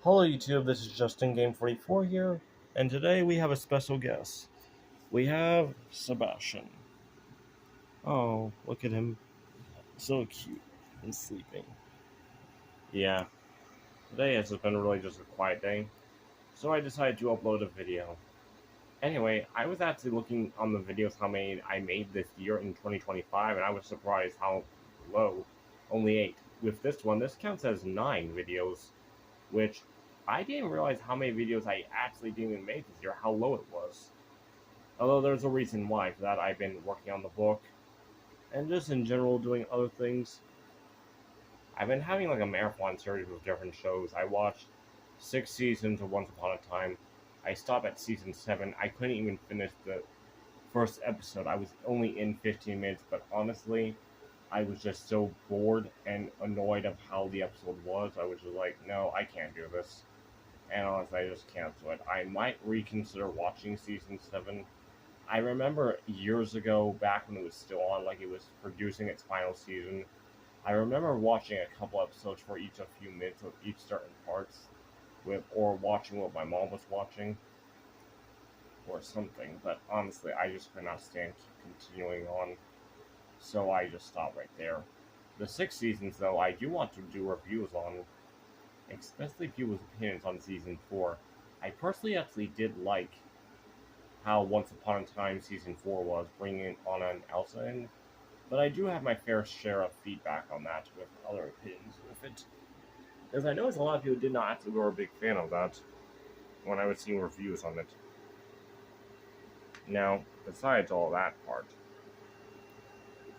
Hello YouTube, this is Justin Game 44 here, and today we have a special guest. We have Sebastian. Oh, look at him. So cute and sleeping. Yeah, today has been really just a quiet day, so I decided to upload a video. Anyway, I was actually looking on the videos how many I made this year in 2025, and I was surprised how low. Only 8. With this one, this counts as 9 videos, which I didn't realize how many videos I actually didn't even make this year, how low it was. Although there's a reason why for that. I've been working on the book and just in general doing other things. I've been having like a marathon series with different shows. I watched 6 seasons of Once Upon a Time. I stopped at season 7. I couldn't even finish the first episode. I was only in 15 minutes, but honestly, I was just so bored and annoyed of how the episode was. I was just like, no, I can't do this. And honestly, I just canceled it. I might reconsider watching season 7. I remember years ago, back when it was still on, like it was producing its final season, I remember watching a couple episodes for each a few minutes of each certain parts, or watching what my mom was watching, or something. But honestly, I just could not stand continuing on, so I just stopped right there. The 6 seasons, though, I do want to do reviews on, especially people's opinions on season 4. I personally actually did like how Once Upon a Time season 4 was, bringing on an Elsa in, but I do have my fair share of feedback on that with other opinions with it. As I noticed, a lot of people did not actually were a big fan of that when I was seeing reviews on it. Now, besides all that part,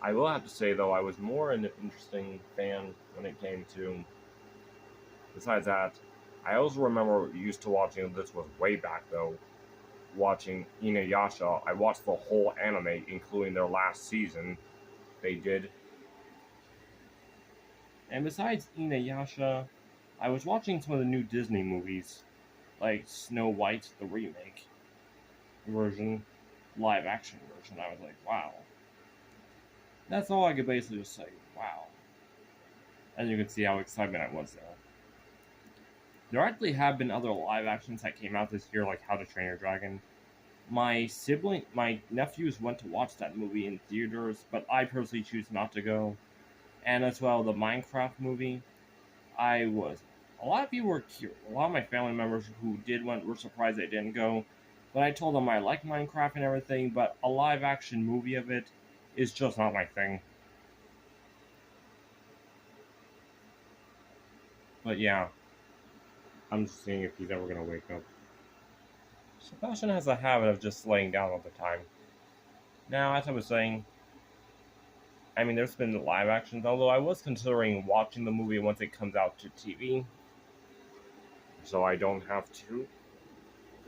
I will have to say though I was more an interesting fan when it came to. Besides that, I also remember used to watching this was way back though. Watching Inuyasha, I watched the whole anime, including their last season. They did. And besides Inuyasha, I was watching some of the new Disney movies, like Snow White, the remake version, live action version. I was like, wow. That's all I could basically just say, wow. As you can see how excited I was there. There actually have been other live actions that came out this year, like How to Train Your Dragon. My nephews went to watch that movie in theaters, but I personally choose not to go. And as well, the Minecraft movie. I was. A lot of people were curious. A lot of my family members who did went were surprised they didn't go. But I told them I like Minecraft and everything, but a live action movie of it is just not my thing. But yeah, I'm just seeing if he's ever gonna wake up. Sebastian has a habit of just laying down all the time. Now, as I was saying, I mean, there's been live actions, although I was considering watching the movie once it comes out to TV, so I don't have to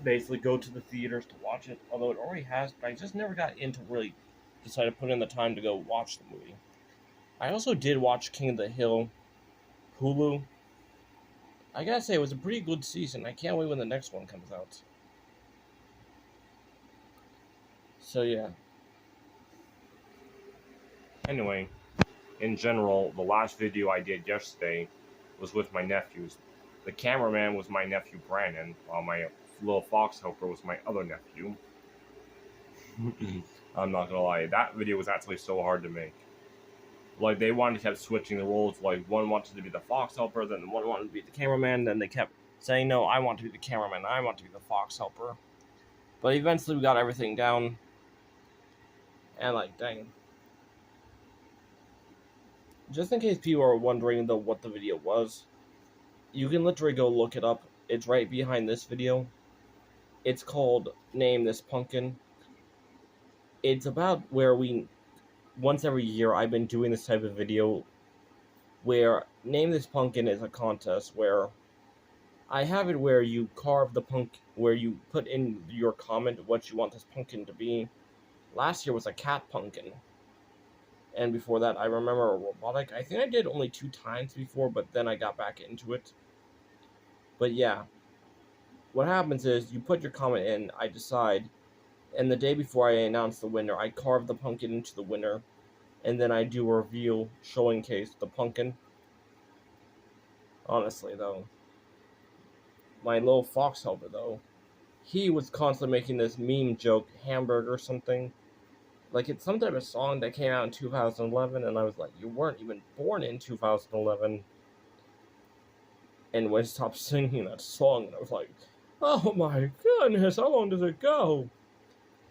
basically go to the theaters to watch it, although it already has, but I just never got into really decide to put in the time to go watch the movie. I also did watch King of the Hill, Hulu. I gotta say, it was a pretty good season. I can't wait when the next one comes out. So yeah. Anyway, in general, the last video I did yesterday was with my nephews. The cameraman was my nephew Brandon, while my little fox helper was my other nephew. I'm not gonna lie, that video was actually so hard to make. Like, they wanted to keep switching the roles. Like, one wanted to be the fox helper, then one wanted to be the cameraman. Then they kept saying, "No, I want to be the cameraman. I want to be the fox helper." But eventually, we got everything down. And like, dang. Just in case people are wondering though what the video was, you can literally go look it up. It's right behind this video. It's called "Name This Pumpkin." It's about where we once every year I've been doing this type of video where Name This Pumpkin is a contest where I have it where you carve the where you put in your comment what you want this pumpkin to be. Last year was a cat pumpkin. And before that, I remember a robotic. I think I did only 2 times before, but then I got back into it. But yeah, what happens is you put your comment in, I decide, and the day before I announce the winner, I carve the pumpkin into the winner, and then I do a reveal showing case the pumpkin. Honestly, though, my little fox helper though, he was constantly making this meme joke, hamburger or something. Like it's some type of song that came out in 2011, and I was like, you weren't even born in 2011. And when I stopped singing that song, and I was like, oh my goodness, how long does it go?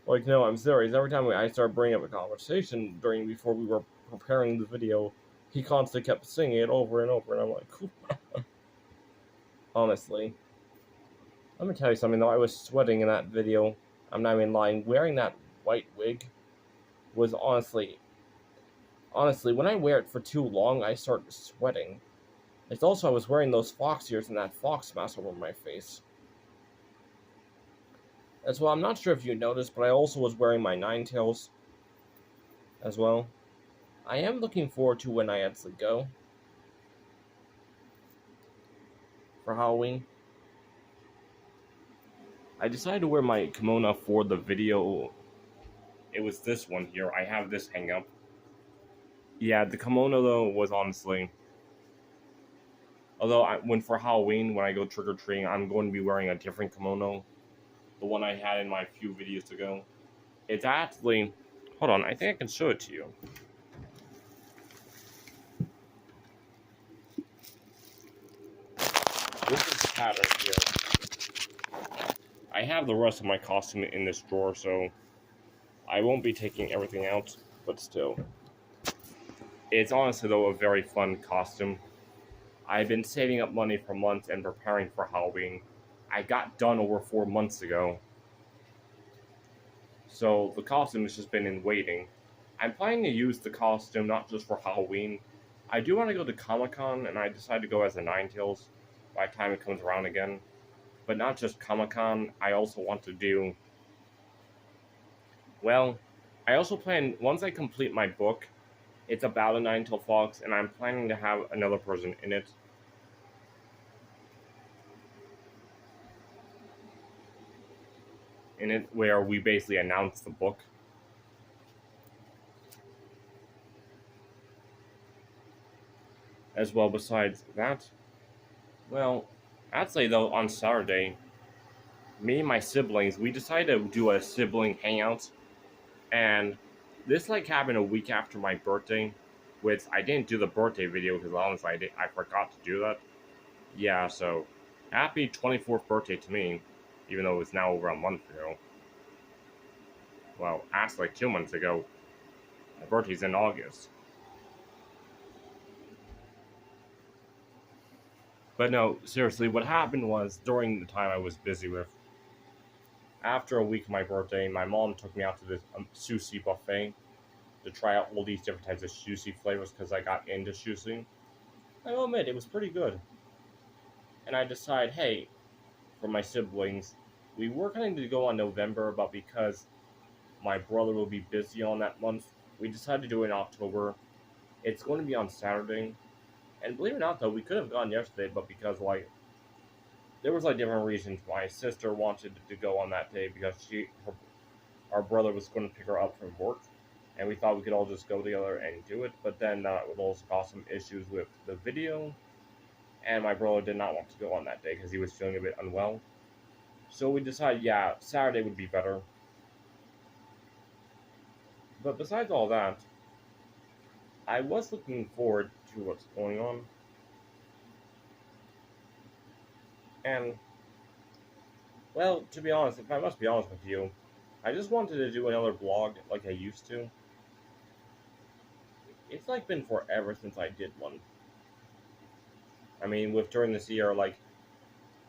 Like, no, I'm serious. Every time I started bringing up a conversation before we were preparing the video, he constantly kept singing it over and over, and I'm like, honestly. Let me tell you something though, I was sweating in that video. I'm not even lying. Wearing that white wig was honestly, when I wear it for too long, I start sweating. It's also, I was wearing those fox ears and that fox mask over my face. As well, I'm not sure if you noticed, but I also was wearing my Ninetales as well. I am looking forward to when I actually go for Halloween. I decided to wear my kimono for the video. It was this one here. I have this hang up. Yeah, the kimono though was honestly. Although when for Halloween, when I go trick or treating, I'm going to be wearing a different kimono. The one I had in my few videos ago. It's actually. Hold on, I think I can show it to you. This is the pattern here. I have the rest of my costume in this drawer, so I won't be taking everything out, but still. It's honestly, though, a very fun costume. I've been saving up money for months and preparing for Halloween. I got done over 4 months ago. So the costume has just been in waiting. I'm planning to use the costume not just for Halloween. I do want to go to Comic-Con, and I decided to go as a Ninetales by the time it comes around again. But not just Comic-Con, I also want to do... Well, I also plan, once I complete my book, it's about a Ninetale Fox, and I'm planning to have another person in it. Where we basically announce the book. As well, besides that, well, actually though, on Saturday, me and my siblings, we decided to do a sibling hangout, and this like happened a week after my birthday, which I didn't do the birthday video because honestly I forgot to do that. Yeah, so happy 24th birthday to me, even though it was now over a month ago. Well, actually 2 months ago. My birthday's in August. But no, seriously, what happened was during the time I was busy with, after a week of my birthday, my mom took me out to this sushi buffet to try out all these different types of sushi flavors because I got into sushi. I will admit, it was pretty good. And I decided, hey, for my siblings, we were going to go on November, but because my brother will be busy on that month, we decided to do it in October. It's going to be on Saturday. And believe it or not, though, we could have gone yesterday, but because, like, there was, like, different reasons. My sister wanted to go on that day because our brother was going to pick her up from work. And we thought we could all just go together and do it. But then it would also cause some issues with the video. And my brother did not want to go on that day because he was feeling a bit unwell. So we decided, yeah, Saturday would be better. But besides all that, I was looking forward to what's going on. And, well, to be honest, if I must be honest with you, I just wanted to do another vlog like I used to. It's like been forever since I did one. I mean, during this year, like,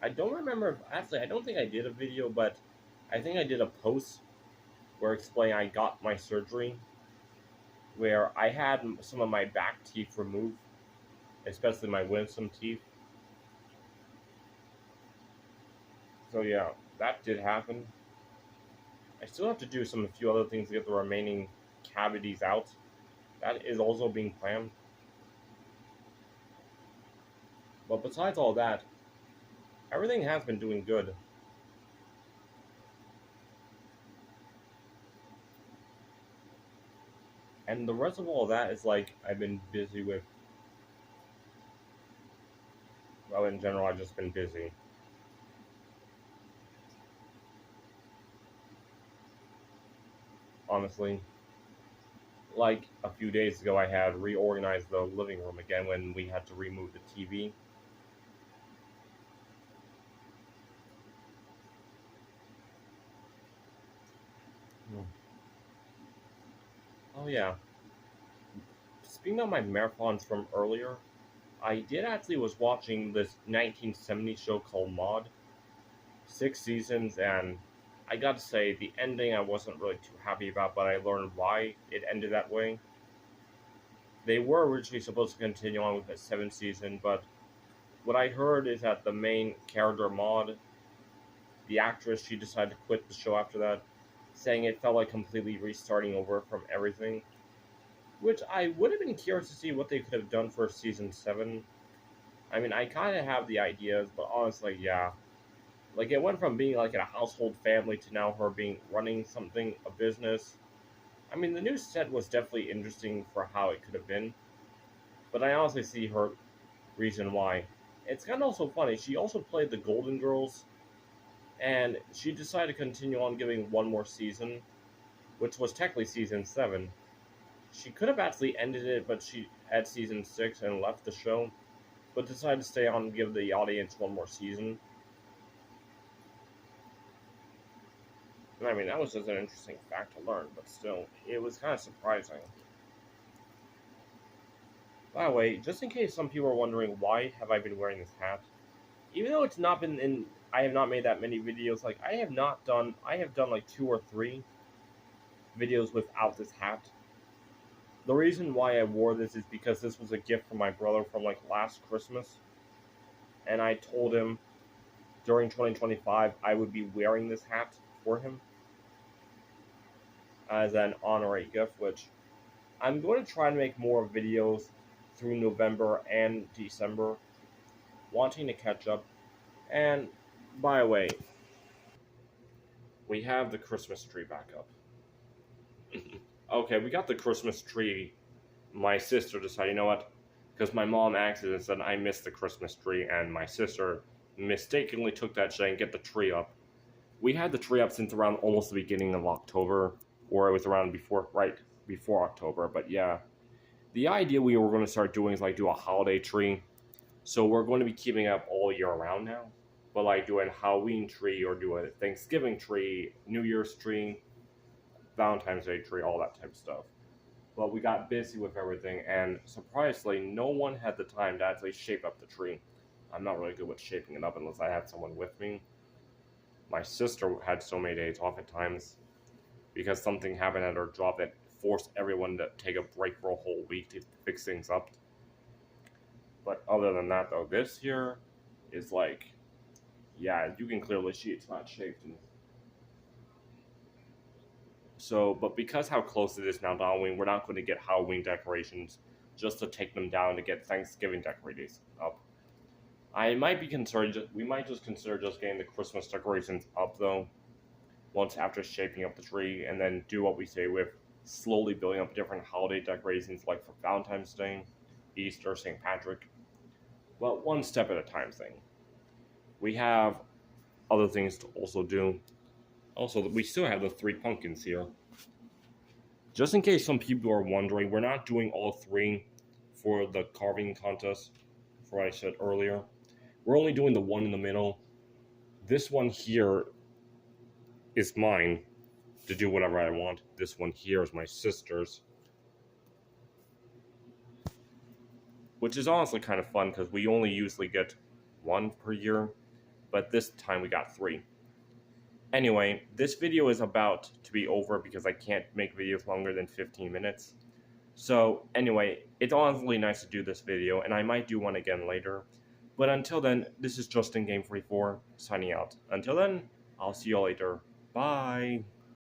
I don't remember, actually, I don't think I did a video, but I think I did a post where explaining I got my surgery, where I had some of my back teeth removed, especially my wisdom teeth. So yeah, that did happen. I still have to do a few other things to get the remaining cavities out. That is also being planned. But besides all that, everything has been doing good. And the rest of all that is like I've been busy with. Well, in general, I've just been busy. honestly. Like a few days ago, I had reorganized the living room again when we had to remove the TV. Hmm. Oh yeah. Speaking of my marathons from earlier, I did actually was watching this 1970 show called Maude, 6 seasons, and I got to say the ending I wasn't really too happy about, but I learned why it ended that way. They were originally supposed to continue on with a seventh season, but what I heard is that the main character Maud, the actress, she decided to quit the show after that, saying it felt like completely restarting over from everything. Which I would have been curious to see what they could have done for season 7. I mean, I kind of have the ideas, but honestly, yeah. Like, it went from being like a household family to now her being running something, a business. I mean, the new set was definitely interesting for how it could have been, but I honestly see her reason why. It's kind of also funny. She also played the Golden Girls, and she decided to continue on giving one more season, which was technically season 7. She could have actually ended it, but she had season 6 and left the show, but decided to stay on and give the audience one more season. And I mean, that was just an interesting fact to learn, but still, it was kind of surprising. By the way, just in case some people are wondering why have I been wearing this hat, even though it's not been in, I have not made that many videos. Like I have done like 2 or 3 videos without this hat. The reason why I wore this is because this was a gift from my brother from like last Christmas, and I told him during 2025 I would be wearing this hat for him as an honorary gift, which I'm going to try to make more videos through November and December, wanting to catch up. And by the way, we have the Christmas tree back up. Okay, we got the Christmas tree. My sister decided, you know what? Because my mom accidentally said I missed the Christmas tree, and my sister mistakenly took that shit and get the tree up. We had the tree up since around almost the beginning of October, or it was around before, right before October. But yeah, the idea we were going to start doing is like do a holiday tree. So we're going to be keeping up all year round now, but like do a Halloween tree or do a Thanksgiving tree, New Year's tree, Valentine's Day tree, all that type of stuff. But we got busy with everything, and surprisingly, no one had the time to actually shape up the tree. I'm not really good with shaping it up unless I had someone with me. My sister had so many days off at times because something happened at her job that forced everyone to take a break for a whole week to fix things up. But other than that, though, this year is like, yeah, you can clearly see it's not shaped. And so, but because how close it is now to Halloween, we're not going to get Halloween decorations just to take them down to get Thanksgiving decorations up. I might be concerned. We might just consider just getting the Christmas decorations up though, once after shaping up the tree, and then do what we say with slowly building up different holiday decorations, like for Valentine's Day, Easter, St. Patrick. Well, one step at a time thing. We have other things to also do. Also, we still have the 3 pumpkins here. Just in case some people are wondering, we're not doing all 3 for the carving contest, for what I said earlier. We're only doing the one in the middle. This one here is mine to do whatever I want. This one here is my sister's, which is honestly kind of fun because we only usually get 1 per year, but this time we got 3. Anyway, this video is about to be over because I can't make videos longer than 15 minutes. So anyway, it's honestly nice to do this video, and I might do one again later. But until then, this is Justin Game 44 signing out. Until then, I'll see you all later. Bye!